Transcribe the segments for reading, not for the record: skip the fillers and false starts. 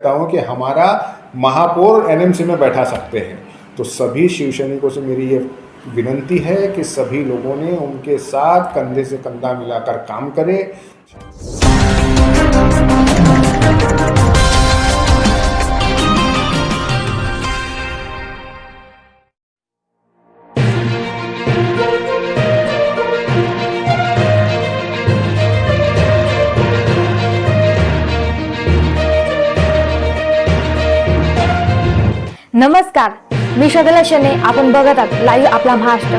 देखता हूँ कि हमारा महापौर एनएमसी में बैठा सकते हैं। तो सभी शिवसैनिकों से मेरी ये विनंती है कि सभी लोगों ने उनके साथ कंधे से कंधा मिलाकर काम करें। नमस्कार, मी शगला शने. आपण बघत आहात लाईव्ह आपला महाराष्ट्र.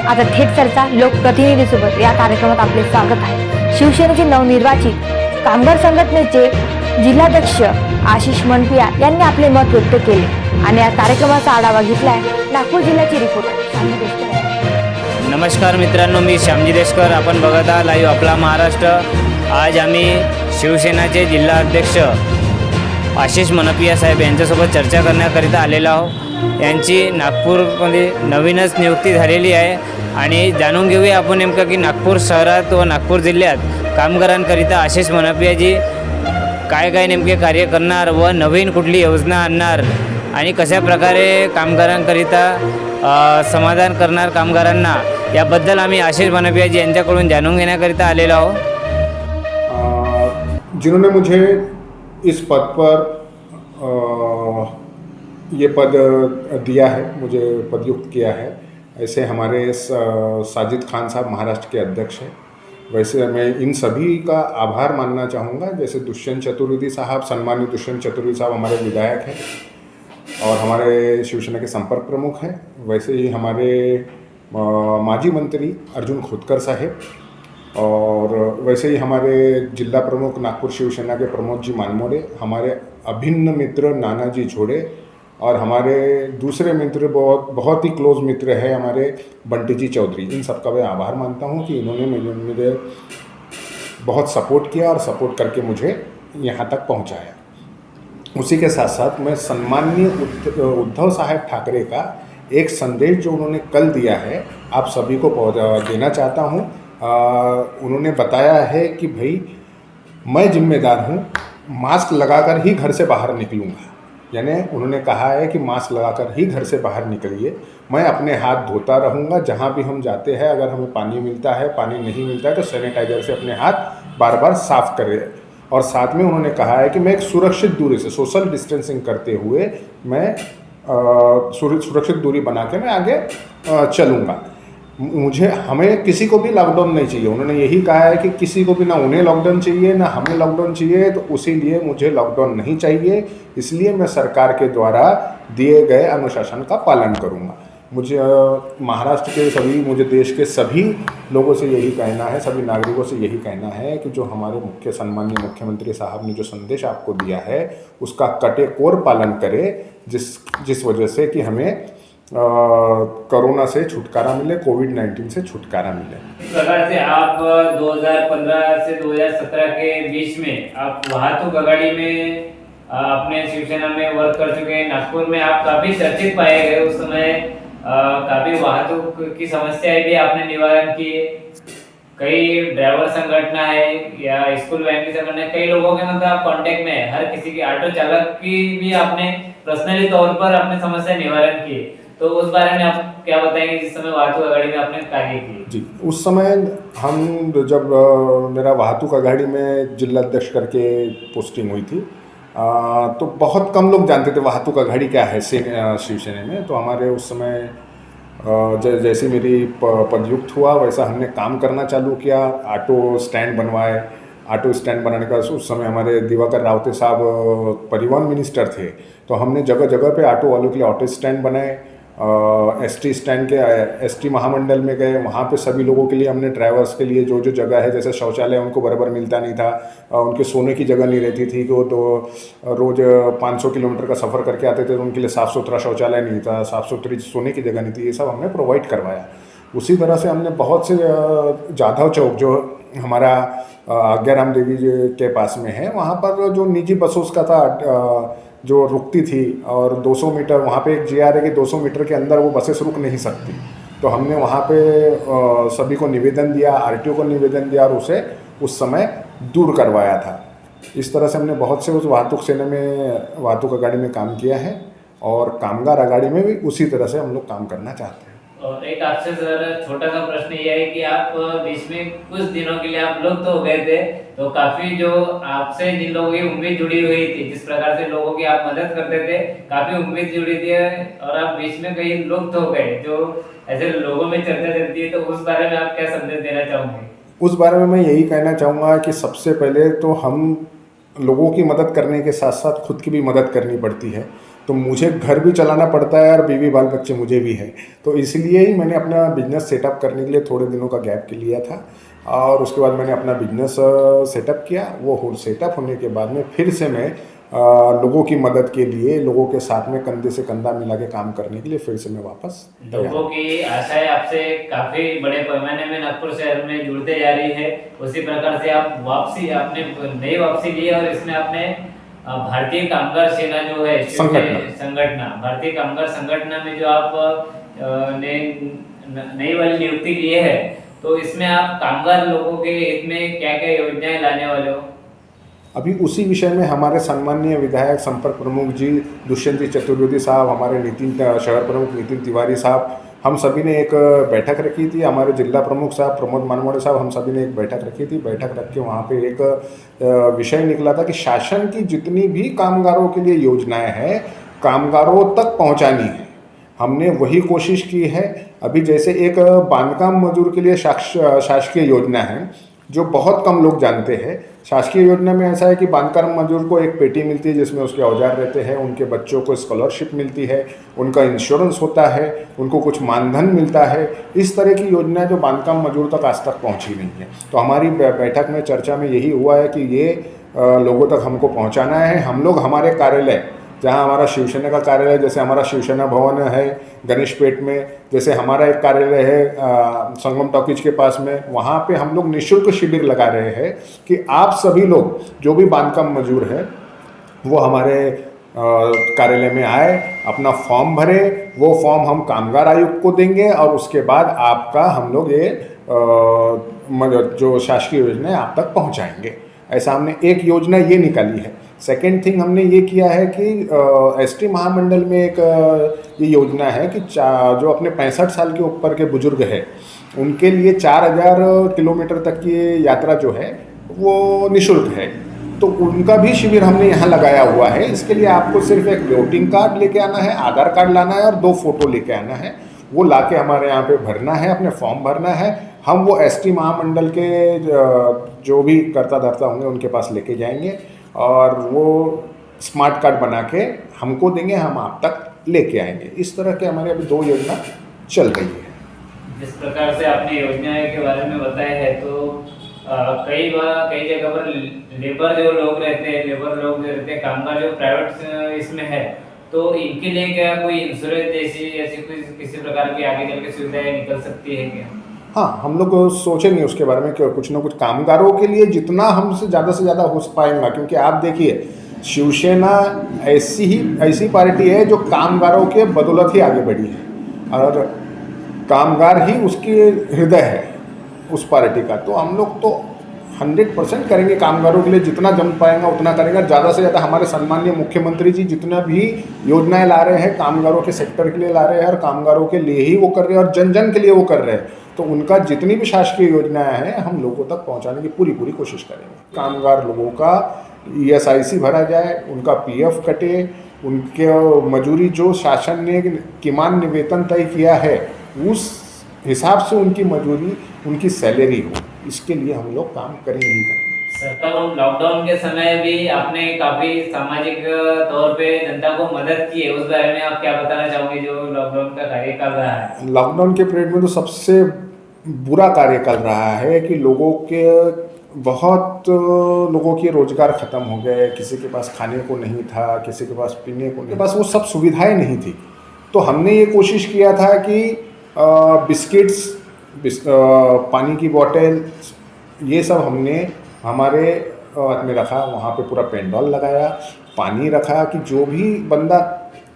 आता थेट चर्चा लोकप्रतिनिधीसोबत या कार्यक्रमात आपले स्वागत आहे. शिवसेनेचे नवनिर्वाचित कामगार संघटनेचे जिल्हाध्यक्ष आशिष मनपिया यांनी आपले मत व्यक्त केले आणि या कार्यक्रमाचा आढावा घेतलाय नागपूर जिल्ह्याचे रिपोर्टर. नमस्कार मित्रांनो, मी श्यामजी देशकर. आपण बघत आहात लाईव्ह आपला महाराष्ट्र. आज आम्ही शिवसेनाचे जिल्हाध्यक्ष आशिष मनपिया साहेब यांच्यासोबत चर्चा करण्याकरिता आलेलो आहोत. यांची नागपूरमध्ये नवीनच नियुक्ती झालेली आहे आणि जाणून घेऊया आपण नेमकं की नागपूर शहरात व नागपूर जिल्ह्यात कामगारांकरिता आशिष मनपियाजी काय नेमके कार्य करणार व नवीन कुठली योजना आणणार आणि कशा प्रकारे कामगारांकरिता समाधान करणार कामगारांना, याबद्दल आम्ही आशिष मनपियाजी यांच्याकडून जाणून घेण्याकरिता आलेलो आहोत. जिन्होंने मुझे इस पद पर ये पद दिया है, मुझे पदयुक्त किया है, ऐसे हमारे साजिद खान साहब महाराष्ट्र के अध्यक्ष हैं. वैसे मैं इन सभी का आभार मानना चाहूँगा. जैसे दुष्यंत चतुर्वेदी साहब, सम्मानित दुष्यंत चतुर्वेदी साहब हमारे विधायक हैं और हमारे शिवसेना के संपर्क प्रमुख हैं. वैसे ही हमारे माजी मंत्री अर्जुन खोतकर साहेब और वैसे ही हमारे जिला प्रमुख नागपुर शिवसेना के प्रमोद जी मानमोड़े, हमारे अभिन्न मित्र नानाजी झोड़े और हमारे दूसरे मित्र बहुत ही क्लोज मित्र है हमारे बंटी जी चौधरी. इन सबका मैं आभार मानता हूँ कि इन्होंने मुझे बहुत सपोर्ट किया और सपोर्ट करके मुझे यहाँ तक पहुँचाया. उसी के साथ साथ मैं सम्माननीय उद्धव साहब ठाकरे का एक संदेश जो उन्होंने कल दिया है आप सभी को देना चाहता हूँ. उन्होंने बताया है कि भाई मैं जिम्मेदार हूँ, मास्क लगाकर ही घर से बाहर निकलूँगा. यानी उन्होंने कहा है कि मास्क लगाकर ही घर से बाहर निकलिए. मैं अपने हाथ धोता रहूँगा जहाँ भी हम जाते हैं. अगर हमें पानी मिलता है, पानी नहीं मिलता है तो सैनिटाइजर से अपने हाथ बार बार साफ़ करें. और साथ में उन्होंने कहा है कि मैं एक सुरक्षित दूरी से सोशल डिस्टेंसिंग करते हुए मैं सुरक्षित दूरी बना के मैं आगे चलूँगा. हमें किसी को भी लॉकडाउन नहीं चाहिए. उन्होंने यही कहा है कि किसी को भी, ना उन्हें लॉकडाउन चाहिए ना हमें लॉकडाउन चाहिए. तो उसी लिए मुझे लॉकडाउन नहीं चाहिए. इसलिए मैं सरकार के द्वारा दिए गए अनुशासन का पालन करूंगा. मुझे महाराष्ट्र के सभी, मुझे देश के सभी लोगों से यही कहना है, सभी नागरिकों से यही कहना है कि जो हमारे सम्माननीय मुख्यमंत्री साहब ने जो संदेश आपको दिया है उसका कटेकोर पालन करें, जिस वजह से कि हमें कोरोना से छुटकारा मिले, कोविड-19 से छुटकारा मिले. इस प्रकार से आप 2015 से 2017 के बीच में आप वाहतूक आघाड़ी में अपने शिवसेना में वर्क कर चुके हैं. नागपुर में आप काफ़ी चर्चित पाए गए. उस समय काफ़ी वाहतूक की समस्याएं भी आपने निवारण किए. कई ड्राइवर संगठन है या स्कूल वैन की संगठन है, कई लोगों के मतलब आप कांटेक्ट में है. हर किसी की, ऑटो चालक की भी आपने पर्सनली तौर पर अपने समस्या निवारण किए. तो उस बारे में आप क्या बताएंगे जिस समय वाहतूक आघाड़ी में आपने कार्य किए? जी, उस समय हम जब मेरा वाहतूक आघाड़ी में जिलाध्यक्ष करके पोस्टिंग हुई थी तो बहुत कम लोग जानते थे वाहतूक आघाड़ी क्या है शिवसेना में. तो हमारे उस समय जैसे मेरी पदयुक्त हुआ वैसा हमने काम करना चालू किया. ऑटो स्टैंड बनवाए. ऑटो स्टैंड बनाने का उस समय हमारे दिवाकर रावते साहब परिवहन मिनिस्टर थे. तो हमने जगह जगह पे ऑटो वालों के लिए ऑटो स्टैंड बनाए. एसटी स्टैंड के एसटी महामंडल में गए, वहाँ पे सभी लोगों के लिए हमने ड्राइवर्स के लिए जो जगह है, जैसे शौचालय उनको बराबर मिलता नहीं था, उनके सोने की जगह नहीं रहती थी कि वो तो रोज़ 500 किलोमीटर का सफ़र करके आते थे तो उनके लिए साफ़ सुथरा शौचालय नहीं था, साफ़ सुथरी सोने की जगह नहीं थी. ये सब हमने प्रोवाइड करवाया. उसी तरह से हमने बहुत से जाधव चौक जो हमारा आज्ञाराम देवी जी के पास में है, वहाँ पर जो निजी बसों का था जो रुकती थी और 200 मीटर वहाँ पे एक GR है कि 200 मीटर के अंदर वो बसेस रुक नहीं सकती. तो हमने वहाँ पे सभी को निवेदन दिया, RTO को निवेदन दिया और उसे उस समय दूर करवाया था. इस तरह से हमने बहुत से उस वाहतुक सेना में वाहतुक अगाड़ी में काम किया है और कामगार अगाड़ी में भी उसी तरह से हम लोग काम करना चाहते हैं। और एक आपसे सर छोटा सा प्रश्न ये है कि आप बीच में कुछ दिनों के लिए आप लोग तो हो गए थे, तो काफी जो आपसे जिन लोगों की उम्मीद जुड़ी हुई थी, जिस प्रकार से लोगों की आप मदद करते थे, काफी उम्मीद जुड़ी थी और आप बीच में कई लोग तो हो गए, जो ऐसे लोगों में चर्चा चलती है, तो उस बारे में आप क्या संदेश देना चाहोगे? उस बारे में मैं यही कहना चाहूँगा कि सबसे पहले तो हम लोगों की मदद करने के साथ साथ खुद की भी मदद करनी पड़ती है। तो मुझे घर भी चलाना पड़ता है और बीवी बाल बच्चे मुझे भी है, तो इसलिए ही मैंने अपना बिजनेस सेटअप करने के लिए थोड़े दिनों का गैप के लिया था और उसके बाद मैंने अपना बिजनेस सेटअप किया। वो सेटअप होने के बाद में फिर से मैं लोगों की मदद के लिए, लोगों के साथ में कंधे से कंधा मिला के काम करने के लिए फिर से मैं वापस लोगों की आशाएं आपसे काफी बड़े पैमाने में नागपुर शहर में जुड़ते जा रही है, उसी प्रकार से आप आपने नई वापसी ली और इसमें आपने भारतीय कामगार सेना जो है संगठन भारतीय कामगार संगठन में जो आप नई वाली नियुक्ति की है, तो इसमें आप कामगार लोगों के हित में क्या क्या योजनाएं लाने वाले हो? अभी उसी विषय में हमारे सम्माननीय विधायक संपर्क प्रमुख जी दुष्यंत जी चतुर्वेदी साहब, हमारे शहर प्रमुख नितिन तिवारी साहब, हम सभी ने एक बैठक रखी थी। हमारे जिला प्रमुख साहब प्रमोद मानमोड़े साहब, हम सभी ने एक बैठक रखी थी। बैठक रख के वहाँ पे एक विषय निकला था कि शासन की जितनी भी कामगारों के लिए योजनाएं हैं, कामगारों तक पहुँचानी है। हमने वही कोशिश की है। अभी जैसे एक बांधकाम मजदूर के लिए शासकीय योजना है जो बहुत कम लोग जानते हैं। शासकीय योजना में ऐसा है कि बांधकाम मजदूर को एक पेटी मिलती है जिसमें उसके औजार रहते हैं, उनके बच्चों को स्कॉलरशिप मिलती है, उनका इंश्योरेंस होता है, उनको कुछ मानधन मिलता है। इस तरह की योजना जो बांधकाम मजदूर तक आज तक पहुंची नहीं है। तो हमारी बैठक में चर्चा में यही हुआ है कि ये लोगों तक हमको पहुँचाना है। हम लोग हमारे कार्यालय, जहाँ हमारा शिवसेना का कार्यालय, जैसे हमारा शिवसेना भवन है गणेश पेट में, जैसे हमारा एक कार्यालय है संगम टॉकीज के पास में, वहाँ पे हम लोग निःशुल्क शिविर लगा रहे हैं कि आप सभी लोग जो भी बांधकाम मजदूर हैं वो हमारे कार्यालय में आए, अपना फॉर्म भरे। वो फॉर्म हम कामगार आयुक्त को देंगे और उसके बाद आपका हम लोग ये जो शासकीय योजना है आप तक पहुँचाएंगे। ऐसा हमने एक योजना ये निकाली है। सेकेंड थिंग हमने ये किया है कि एसटी महामंडल में एक ये योजना है कि जो अपने 65 साल के ऊपर के बुजुर्ग हैं उनके लिए 4000 किलोमीटर तक की यात्रा जो है वो निःशुल्क है। तो उनका भी शिविर हमने यहाँ लगाया हुआ है। इसके लिए आपको सिर्फ एक वोटिंग कार्ड लेके आना है, आधार कार्ड लाना है और 2 फोटो लेके आना है। वो लाके हमारे यहाँ पे भरना है, अपने फॉर्म भरना है। हम वो एसटी महामंडल के जो भी कर्ता धर्ता होंगे उनके पास लेके जाएंगे और वो स्मार्ट कार्ड बना के हमको देंगे, हम आप तक लेके आएंगे। इस तरह के हमारे अभी 2 योजना चल रही है। जिस प्रकार से आपने योजनाएं के बारे में बताया है, तो कई जगह पर लेबर जो लोग रहते हैं, कामगार जो प्राइवेट इसमें है, तो इनके लिए क्या कोई इंश्योरेंस जैसी ऐसी किसी प्रकार की आगे चल के सुविधाएं निकल सकती है क्या? हाँ, हम लोग सोचेंगे उसके बारे में कि कुछ ना कुछ कामगारों के लिए जितना हमसे ज़्यादा हो पाएगा। क्योंकि आप देखिए शिवसेना ऐसी पार्टी है जो कामगारों के बदौलत ही आगे बढ़ी है और कामगार ही उसकी हृदय है उस पार्टी का। तो हम लोग तो 100% करेंगे कामगारों के लिए, जितना जम पाएंगा उतना करेंगे। ज़्यादा से ज़्यादा हमारे सम्माननीय मुख्यमंत्री जी जितना भी योजनाएं ला रहे हैं कामगारों के सेक्टर के लिए ला रहे हैं और कामगारों के लिए ही वो कर रहे हैं और जन जन के लिए वो कर रहे हैं। तो उनका जितनी भी शासकीय योजनाएं हैं हम लोगों तक पहुंचाने की पूरी कोशिश करेंगे। कामगार लोगों का ESIC भरा जाए, उनका PF कटे, उनके मजूरी जो शासन ने किमान वेतन तय किया है उस हिसाब से उनकी मजूरी, उनकी सैलरी हो, इसके लिए हम लोग काम करेंगे ही करेंगे। सरकार लॉकडाउन के समय भी आपने काफी सामाजिक तौर पे जनता को मदद की है, उस बारे में आप क्या बताना चाहोगे जो लॉकडाउन का कार्यकाल रहा है? लॉकडाउन के पीरियड में तो सबसे बुरा कार्यकाल रहा है कि बहुत लोगों के रोजगार ख़त्म हो गए। किसी के पास खाने को नहीं था, किसी के पास पीने को नहीं, बस वो सब सुविधाएं नहीं थी। तो हमने ये कोशिश किया था कि बिस्किट्स, पानी की बोतल, ये सब हमने हमारे में रखा। वहाँ पे पूरा पेंडॉल लगाया, पानी रखा कि जो भी बंदा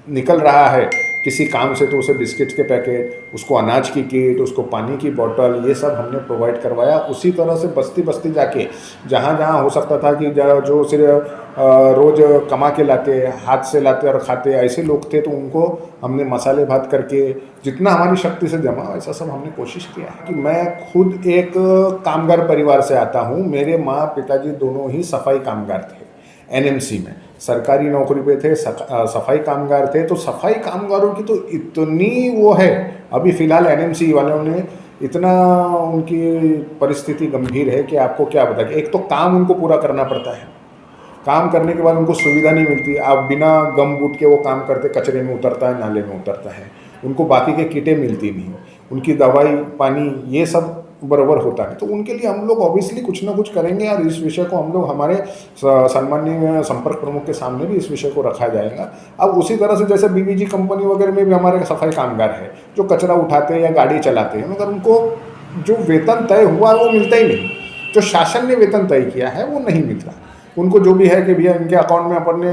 निकल रहा है किसी काम से तो उसे बिस्किट के पैकेट, उसको अनाज की किट, उसको पानी की बोतल, ये सब हमने प्रोवाइड करवाया। उसी तरह से बस्ती बस्ती जाके जहाँ जहाँ हो सकता था कि जो सिर्फ रोज़ कमा के लाते, हाथ से लाते और खाते ऐसे लोग थे, तो उनको हमने मसाले भात करके जितना हमारी शक्ति से जमा ऐसा सब हमने कोशिश किया है। कि मैं खुद एक कामगार परिवार से आता हूँ। मेरे माँ पिताजी दोनों ही सफाई कामगार थे, एनएमसी में सरकारी नौकरी पे थे, सफाई कामगार थे। तो सफाई कामगारों की तो इतनी वो है, अभी फ़िलहाल एनएमसी वालों ने इतना, उनकी परिस्थिति गंभीर है कि आपको क्या बता। एक तो काम उनको पूरा करना पड़ता है, काम करने के बाद उनको सुविधा नहीं मिलती। आप बिना गम बूट के वो काम करते, कचरे में उतरता है, नाले में उतरता है, उनको बाकी के किटें मिलती नहीं, उनकी दवाई पानी ये सब बराबर होता है। तो उनके लिए हम लोग ऑब्वियसली कुछ ना कुछ करेंगे और इस विषय को हम लोग हमारे सम्माननीय संपर्क प्रमुख के सामने भी इस विषय को रखा जाएगा। अब उसी तरह से जैसे बीवीजी कंपनी वगैरह में भी हमारे सफाई कामगार है जो कचरा उठाते हैं या गाड़ी चलाते हैं, मगर उनको जो वेतन तय हुआ वो मिलता ही नहीं। जो शासन ने वेतन तय किया है वो नहीं मिलता उनको। जो भी है कि भैया इनके अकाउंट में अपने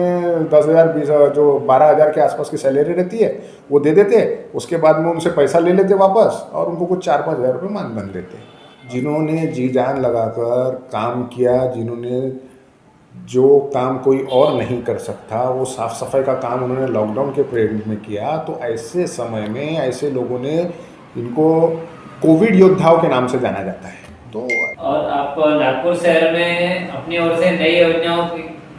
10,000 20,000 जो 12,000 के आसपास की सैलरी रहती है वो दे देते, उसके बाद में उनसे पैसा ले लेते वापस और उनको कुछ 4-5 हज़ार रुपये मानधन देते। जिन्होंने जी जान लगाकर काम किया, जिन्होंने जो काम कोई और नहीं कर सकता, वो साफ़ सफाई का काम उन्होंने लॉकडाउन के पीरियड में किया, तो ऐसे समय में ऐसे लोगों ने, इनको कोविड योद्धाओं के नाम से जाना जाता है। तो और आप नागपुर शहर में अपनी ओर से नई योजनाओं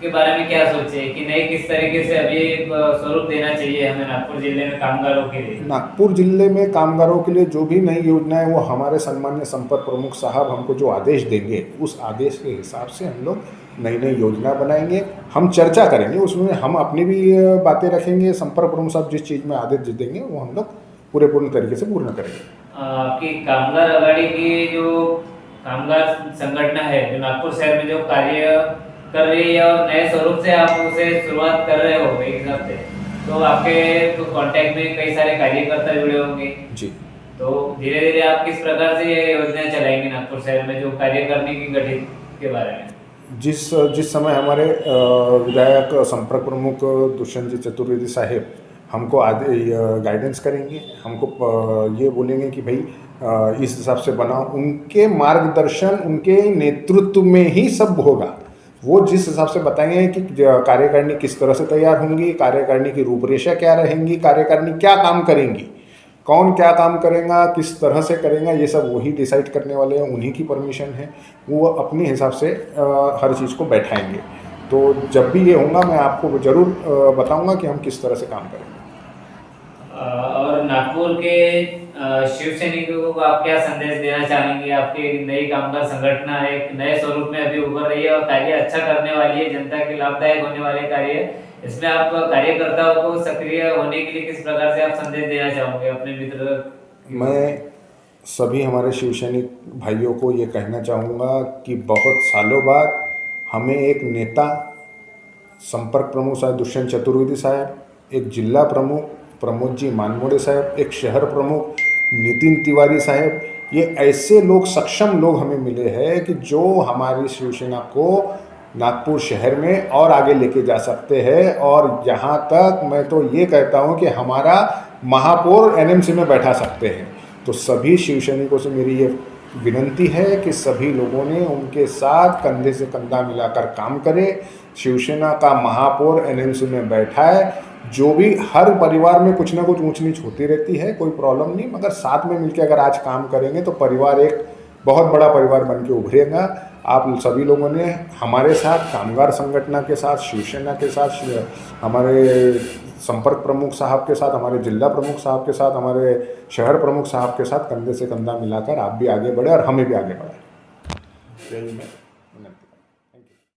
के बारे में क्या सोचे कि नई किस तरीके से अभी स्वरूप देना चाहिए हमें नागपुर जिले में कामगारों के लिए? नागपुर जिले में कामगारों के लिए जो भी नई योजना है वो हमारे सम्मानीय संपर्क प्रमुख साहब हमको जो आदेश देंगे, उस आदेश के हिसाब से हम लोग नई नई योजना बनाएंगे। हम चर्चा करेंगे, उसमें हम अपनी भी बातें रखेंगे। संपर्क प्रमुख साहब जिस चीज़ में आदेश देंगे वो हम लोग पूर्ण तरीके से पूर्ण करेंगे। आपकी कामगार अघाड़ी की जो कामगार संगठन है जो नागपुर शहर में जो कार्य कर रही है और नए स्वरूप से आप उसे शुरुआत कर रहे हो एक हिसाब से, तो आपके तो कांटेक्ट में कई सारे कार्यकर्ता जुड़े होंगे जी। तो धीरे धीरे आप किस प्रकार से ये योजनाएं चलाएंगे नागपुर शहर में जो कार्य करने की गठित के बारे में? जिस समय हमारे विधायक संपर्क प्रमुख दुष्यंत जी चतुर्वेदी साहेब हमको गाइडेंस करेंगे, हमको ये बोलेंगे कि भाई इस हिसाब से बनाओ, उनके मार्गदर्शन, उनके नेतृत्व में ही सब होगा। वो जिस हिसाब से बताएंगे कि कार्यकारिणी किस तरह से तैयार होंगी, कार्यकारिणी की रूपरेखा क्या रहेंगी, कार्यकारिणी क्या काम करेंगी, कौन क्या काम करेगा, किस तरह से करेगा, ये सब वही डिसाइड करने वाले हैं। उन्हीं की परमिशन है, वो अपने हिसाब से हर चीज़ को बैठाएंगे। तो जब भी ये होगा मैं आपको ज़रूर बताऊंगा कि हम किस तरह से काम करेंगे। और नागपुर के शिव सैनिकों को आप क्या संदेश देना चाहेंगे? आपके नई कामगार संगठन एक नए स्वरूप में अभी उभर रही है और कार्य अच्छा करने वाली है, जनता के लाभदायक होने वाले कार्य है। इसमें आप कार्यकर्ताओं को सक्रिय होने के लिए किस प्रकार से आप संदेश देना चाहोगे अपने मित्र? मैं सभी हमारे शिव सैनिक भाइयों को ये कहना चाहूँगा कि बहुत सालों बाद हमें एक नेता, संपर्क प्रमुख साहब दुष्यंत चतुर्वेदी साहब, एक जिला प्रमुख प्रमोद जी मानमोड़े साहब, एक शहर प्रमुख नितिन तिवारी साहब, ये ऐसे लोग, सक्षम लोग हमें मिले हैं कि जो हमारी शिवसेना को नागपुर शहर में और आगे लेके जा सकते हैं। और यहाँ तक मैं तो ये कहता हूँ कि हमारा महापौर एनएमसी में बैठा सकते हैं। तो सभी शिव सैनिकों से मेरी ये विनती है कि सभी लोगों ने उनके साथ कंधे से कंधा मिलाकर काम करें। शिवसेना का महापौर एनएमसी में बैठा है। जो भी हर परिवार में कुछ ना कुछ ऊंच नीच होती रहती है, कोई प्रॉब्लम नहीं, मगर साथ में मिलकर अगर आज काम करेंगे तो परिवार एक बहुत बड़ा परिवार बन के उभरेगा। आप सभी लोगों ने हमारे साथ, कामगार संगठन के साथ, शिवसेना के साथ, हमारे संपर्क प्रमुख साहब के साथ, हमारे जिला प्रमुख साहब के साथ, हमारे शहर प्रमुख साहब के साथ कंधे से कंधा मिलाकर आप भी आगे बढ़े और हमें भी आगे बढ़ाएं। यही मैं विनती।